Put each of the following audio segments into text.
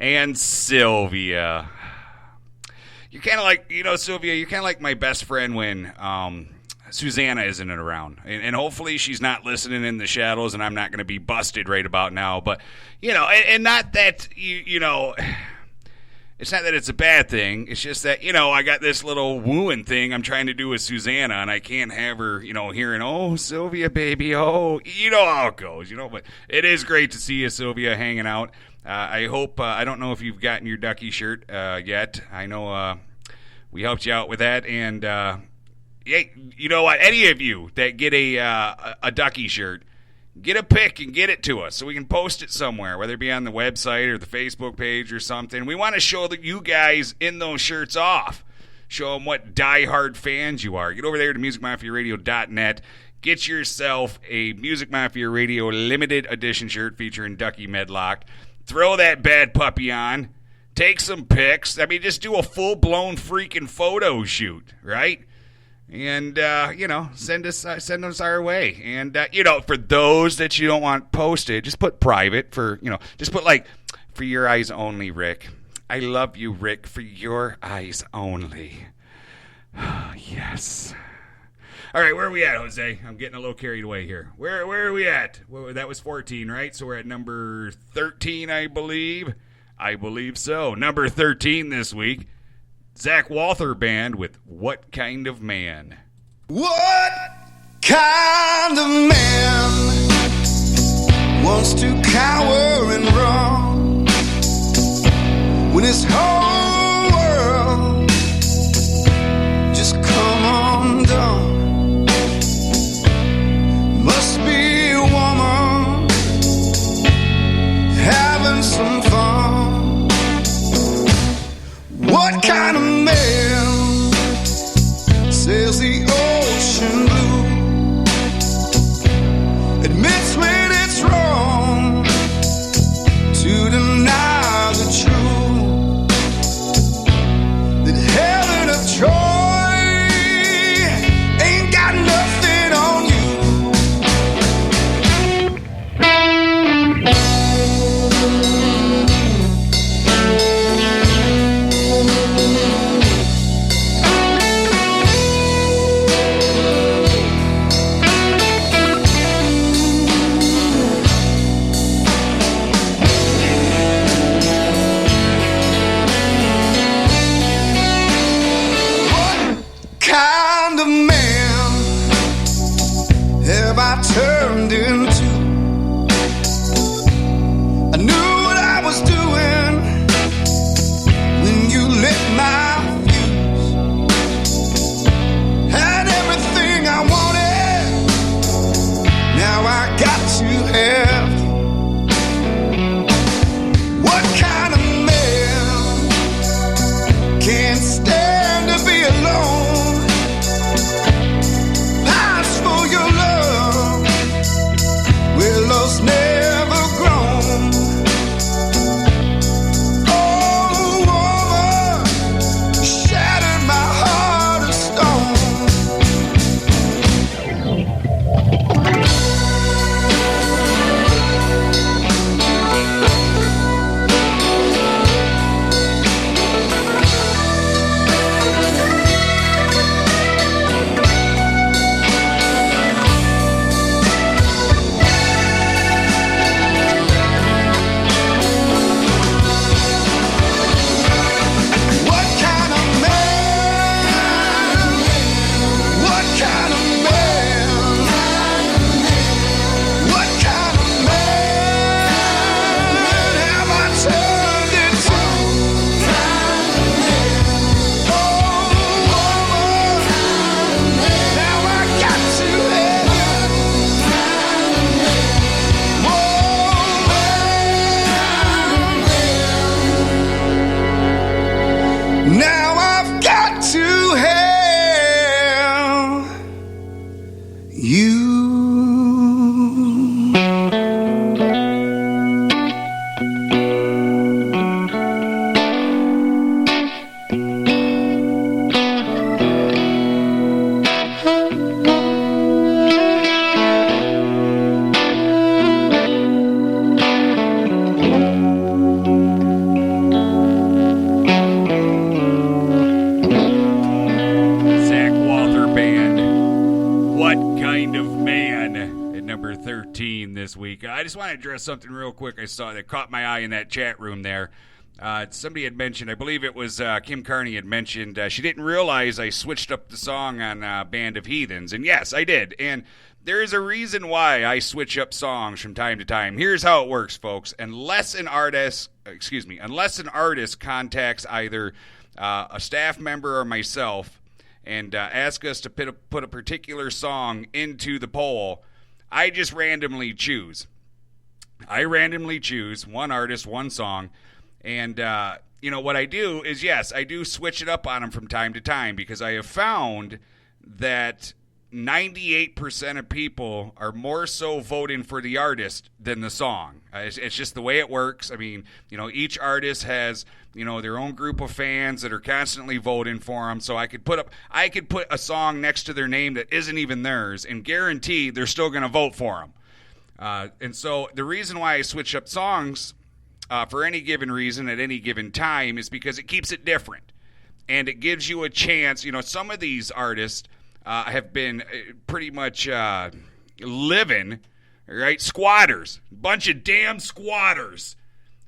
And Sylvia. You're kind of like, Sylvia, you're kind of like my best friend when Susanna isn't around. And hopefully she's not listening in the shadows and I'm not going to be busted right about now. But, and not that, it's not that it's a bad thing. It's just that, I got this little wooing thing I'm trying to do with Susanna, and I can't have her, hearing, oh, Sylvia, baby, oh, you know how it goes, But it is great to see you, Sylvia, hanging out. I hope, I don't know if you've gotten your Ducky shirt yet. I know we helped you out with that, and hey, you know what? Any of you that get a Ducky shirt, get a pic and get it to us so we can post it somewhere, whether it be on the website or the Facebook page or something. We want to show that you guys in those shirts off. Show them what diehard fans you are. Get over there to musicmafiaradio.net. Get yourself a Music Mafia Radio limited edition shirt featuring Ducky Medlock. Throw that bad puppy on. Take some pics. I mean, just do a full-blown freaking photo shoot, right? And, send us our way. And, for those that you don't want posted, just put private just put for your eyes only, Rick. I love you, Rick, for your eyes only. Yes. All right, where are we at, Jose? I'm getting a little carried away here. Where are we at? Well, that was 14, right? So we're at number 13, I believe. I believe so. Number 13 this week. Zach Walther Band with What Kind of Man? What kind of man wants to cower and run when his whole world just come undone? Must be a woman having some fun. What kind of man sails the ocean blue, admits when it's wrong to deny the truth, that Helen of Troy ain't got nothing on you? Kind of man have I turned into? I knew what I was doing when you lit my fuse. Had everything I wanted, now I got to have you. What kind of man can't stand to be alone? Never grown. Oh, woman, you shattered my heart of stone. Now I've got to have you. week. I just want to address something real quick I saw that caught my eye in that chat room there. Somebody had mentioned, I believe it was Kim Carney had mentioned, she didn't realize I switched up the song on Band of Heathens. And yes, I did. And there is a reason why I switch up songs from time to time. Here's how it works, folks. Unless an artist contacts either a staff member or myself and ask us to put a particular song into the poll, I just randomly choose. I randomly choose one artist, one song. And, what I do is, yes, I do switch it up on them from time to time because I have found that 98% of people are more so voting for the artist than the song. It's just the way it works. I mean, each artist has, their own group of fans that are constantly voting for them. So I could put a song next to their name that isn't even theirs and guarantee they're still going to vote for them. And so the reason why I switch up songs for any given reason at any given time is because it keeps it different. And it gives you a chance. Some of these artists have been pretty much living, right? Squatters. Bunch of damn squatters.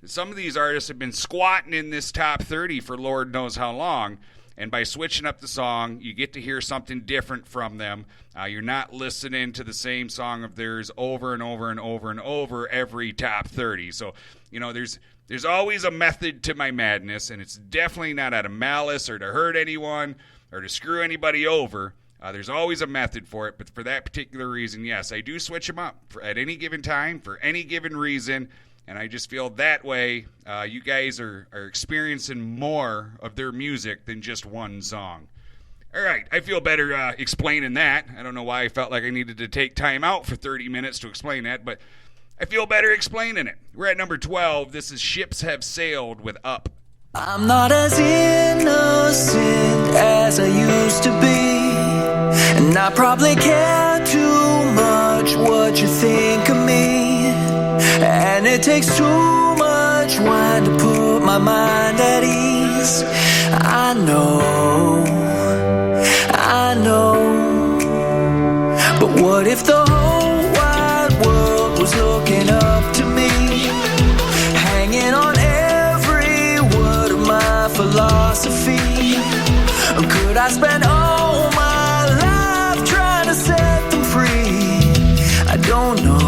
Some of these artists have been squatting in this top 30 for Lord knows how long. And by switching up the song, you get to hear something different from them. You're not listening to the same song of theirs over and over and over and over every top 30. So, there's always a method to my madness, and it's definitely not out of malice or to hurt anyone or to screw anybody over. There's always a method for it, but for that particular reason, yes, I do switch them up at any given time for any given reason. And I just feel that way you guys are experiencing more of their music than just one song. All right, I feel better explaining that. I don't know why I felt like I needed to take time out for 30 minutes to explain that, but I feel better explaining it. We're at number 12. This is Ships Have Sailed with Up. I'm not as innocent as I used to be, and I probably care too much what you think of me. And it takes too much wine to put my mind at ease. I know, but what if the whole wide world was looking up to me, hanging on every word of my philosophy? Could I spend all my life trying to set them free? I don't know.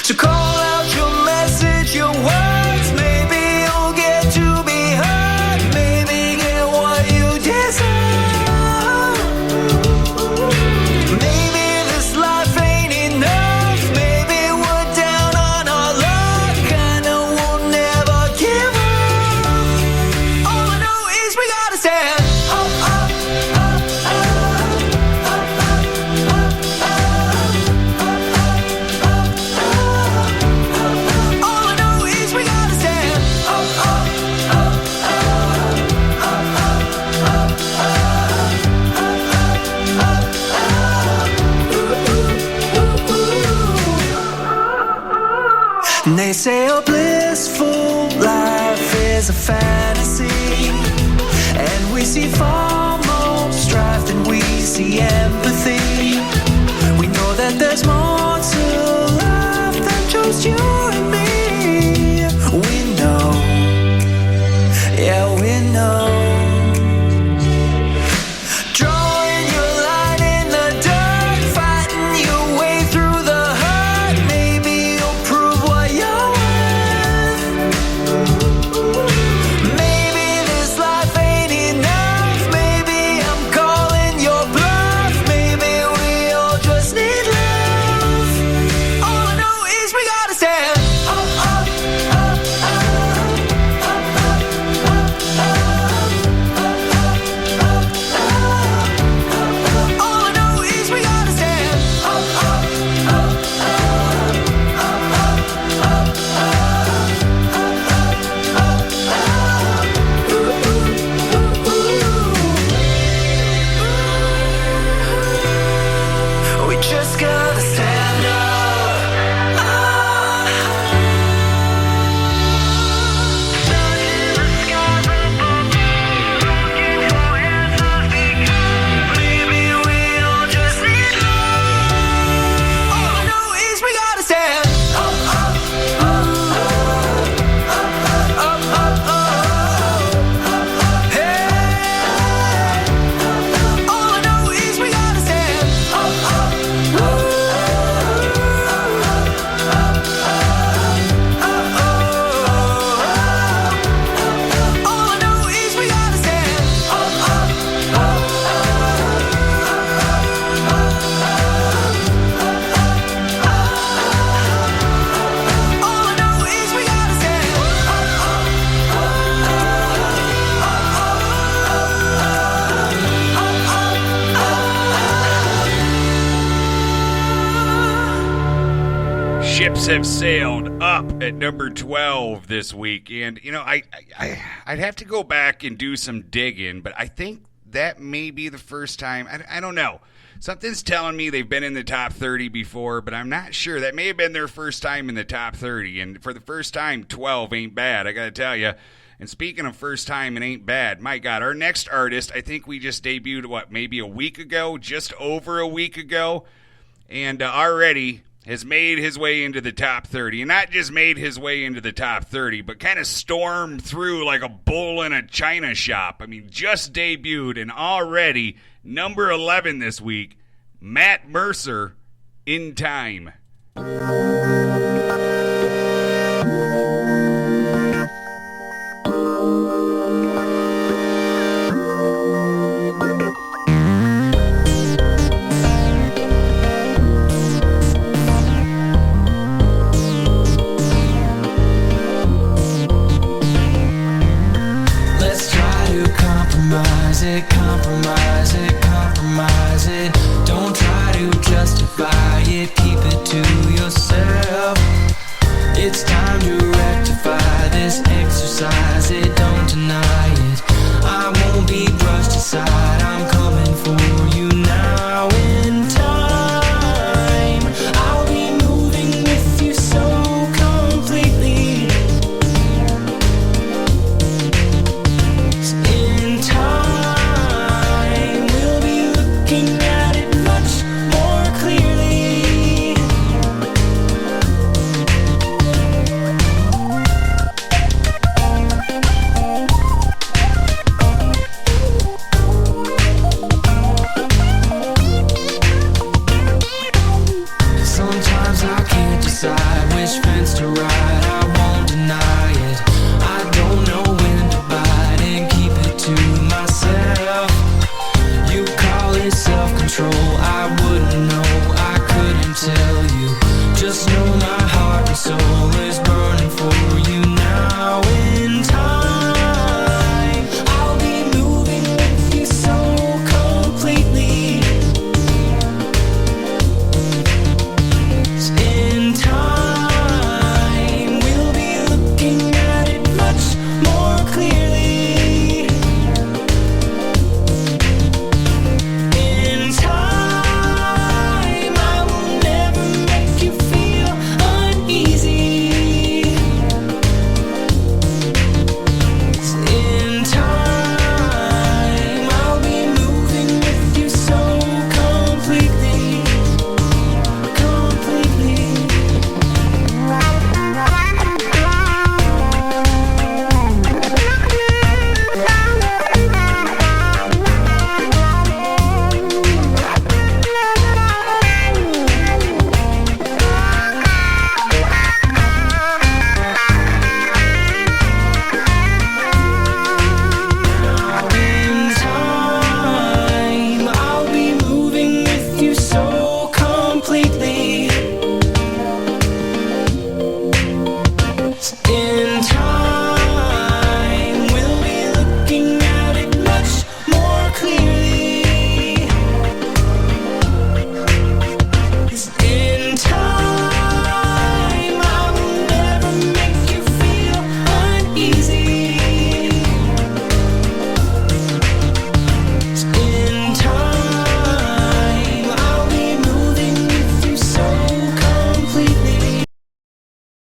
So call out your message, your words. Maybe you'll get to be heard. Maybe get what you deserve. Maybe this life ain't enough. Maybe we're down on our luck. I know we'll never give up. All I know is we gotta stand up, up, up, up, up, up, up. All I know is we gotta stand up, up, up, up. And they say a blissful life is a fantasy, and we see far more strife than we see empathy. We know that there's more to life than just you and me. We know, yeah, we know. Drawing your line in the dirt, fighting your way through the hurt. Maybe you'll prove what you're worth. Maybe this life ain't enough. Maybe I'm calling your bluff. Maybe we all just need love. Ships have sailed up at number 12 this week. And, you know, I'd have to go back and do some digging, but I think that may be the first time. I don't know. Something's telling me they've been in the top 30 before, but I'm not sure. That may have been their first time in the top 30. And for the first time, 12 ain't bad, I got to tell you. And speaking of first time, it ain't bad. My God, our next artist, I think we just debuted, maybe a week ago? Just over a week ago. And already has made his way into the top 30. And not just made his way into the top 30, but kind of stormed through like a bull in a china shop. I mean, just debuted and already number 11 this week, Matt Mercer, In Time.